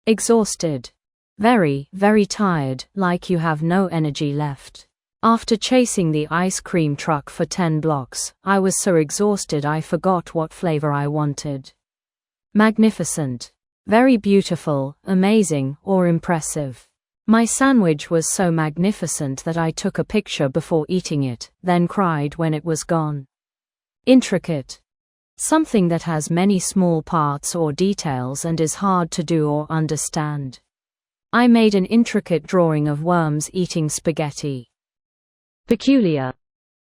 Exhausted. Very, very tired, like you have no energy left. After chasing the ice cream truck for 10 blocks, I was so exhausted I forgot what flavor I wanted. Magnificent. Very beautiful, amazing, or impressive. My sandwich was so magnificent that I took a picture before eating it, then cried when it was gone. Intricate. Something that has many small parts or details and is hard to do or understand. I made an intricate drawing of worms eating spaghetti. Peculiar.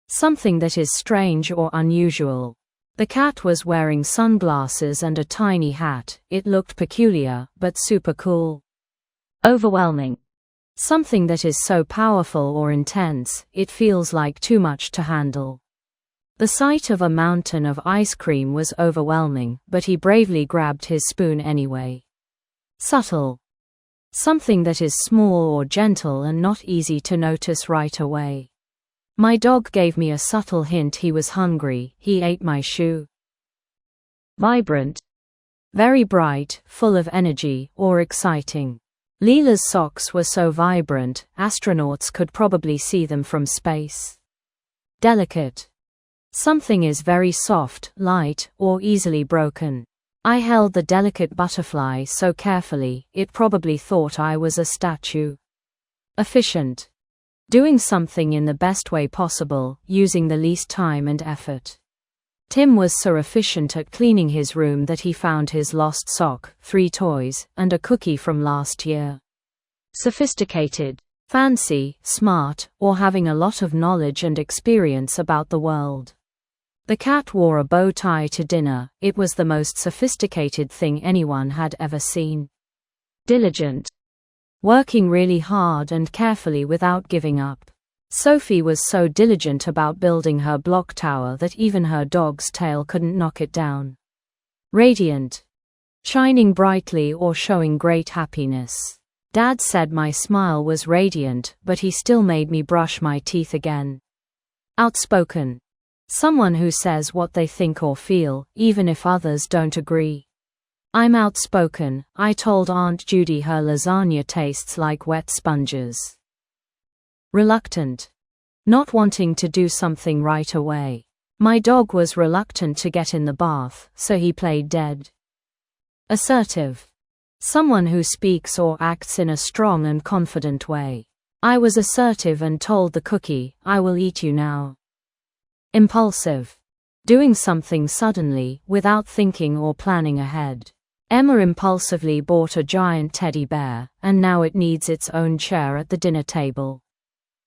Something that is strange or unusual. The cat was wearing sunglasses and a tiny hat. It looked peculiar, but super cool. Overwhelming. Something that is so powerful or intense, it feels like too much to handle. The sight of a mountain of ice cream was overwhelming, but he bravely grabbed his spoon anyway. Subtle. Something that is small or gentle and not easy to notice right away. My dog gave me a subtle hint he was hungry. He ate my shoe. Vibrant. Very bright, full of energy, or exciting. Leela's socks were so vibrant, astronauts could probably see them from space. Delicate. Something is very soft, light, or easily broken. I held the delicate butterfly so carefully, it probably thought I was a statue. Efficient. Doing something in the best way possible, using the least time and effort. Tim was so efficient at cleaning his room that he found his lost sock, 3 toys, and a cookie from last year. Sophisticated. Fancy, smart, or having a lot of knowledge and experience about the world. The cat wore a bow tie to dinner. It was the most sophisticated thing anyone had ever seen. Diligent. Working really hard and carefully without giving up. Sophie was so diligent about building her block tower that even her dog's tail couldn't knock it down. Radiant. Shining brightly or showing great happiness. Dad said my smile was radiant, but he still made me brush my teeth again. Outspoken. Someone who says what they think or feel, even if others don't agree. I'm outspoken. I told Aunt Judy her lasagna tastes like wet sponges. Reluctant. Not wanting to do something right away. My dog was reluctant to get in the bath, so he played dead. Assertive. Someone who speaks or acts in a strong and confident way. I was assertive and told the cookie, I will eat you now. Impulsive. Doing something suddenly, without thinking or planning ahead. Emma impulsively bought a giant teddy bear, and now it needs its own chair at the dinner table.